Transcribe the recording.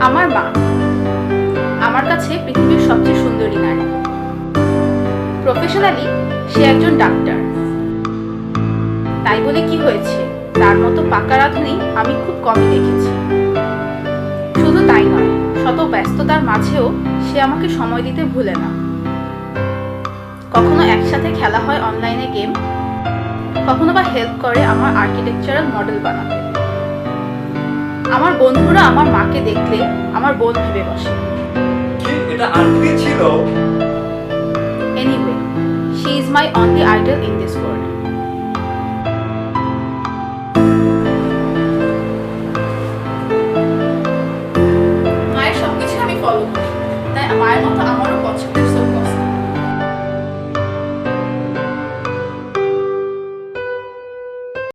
আমার মা আমার কাছে পৃথিবীর সবচেয়ে সুন্দরী নারী। প্রফেশনালি সে একজন ডাক্তার। তাই বলে কি হয়েছে, তার মতো পাকা রাঁধুনি আমি খুব কমই দেখেছি। শুধু তাই নয়, শত ব্যস্ততার মাঝেও সে আমাকে সময় দিতে ভুলে না। কখনো একসাথে খেলা হয় অনলাইনে গেম, কখনো বা হেল্প করে আমার আর্কিটেকচারাল মডেল বানাতে। আমার বন্ধুরা আমার মাকে দেখলে আমার বোন ভেবে বসে। এটা আন্টি ছিল। Anyway, she is my only idol in this world. মায়ের সবকিছু আমি ফলো করি, তাই মায়ের মতো আমার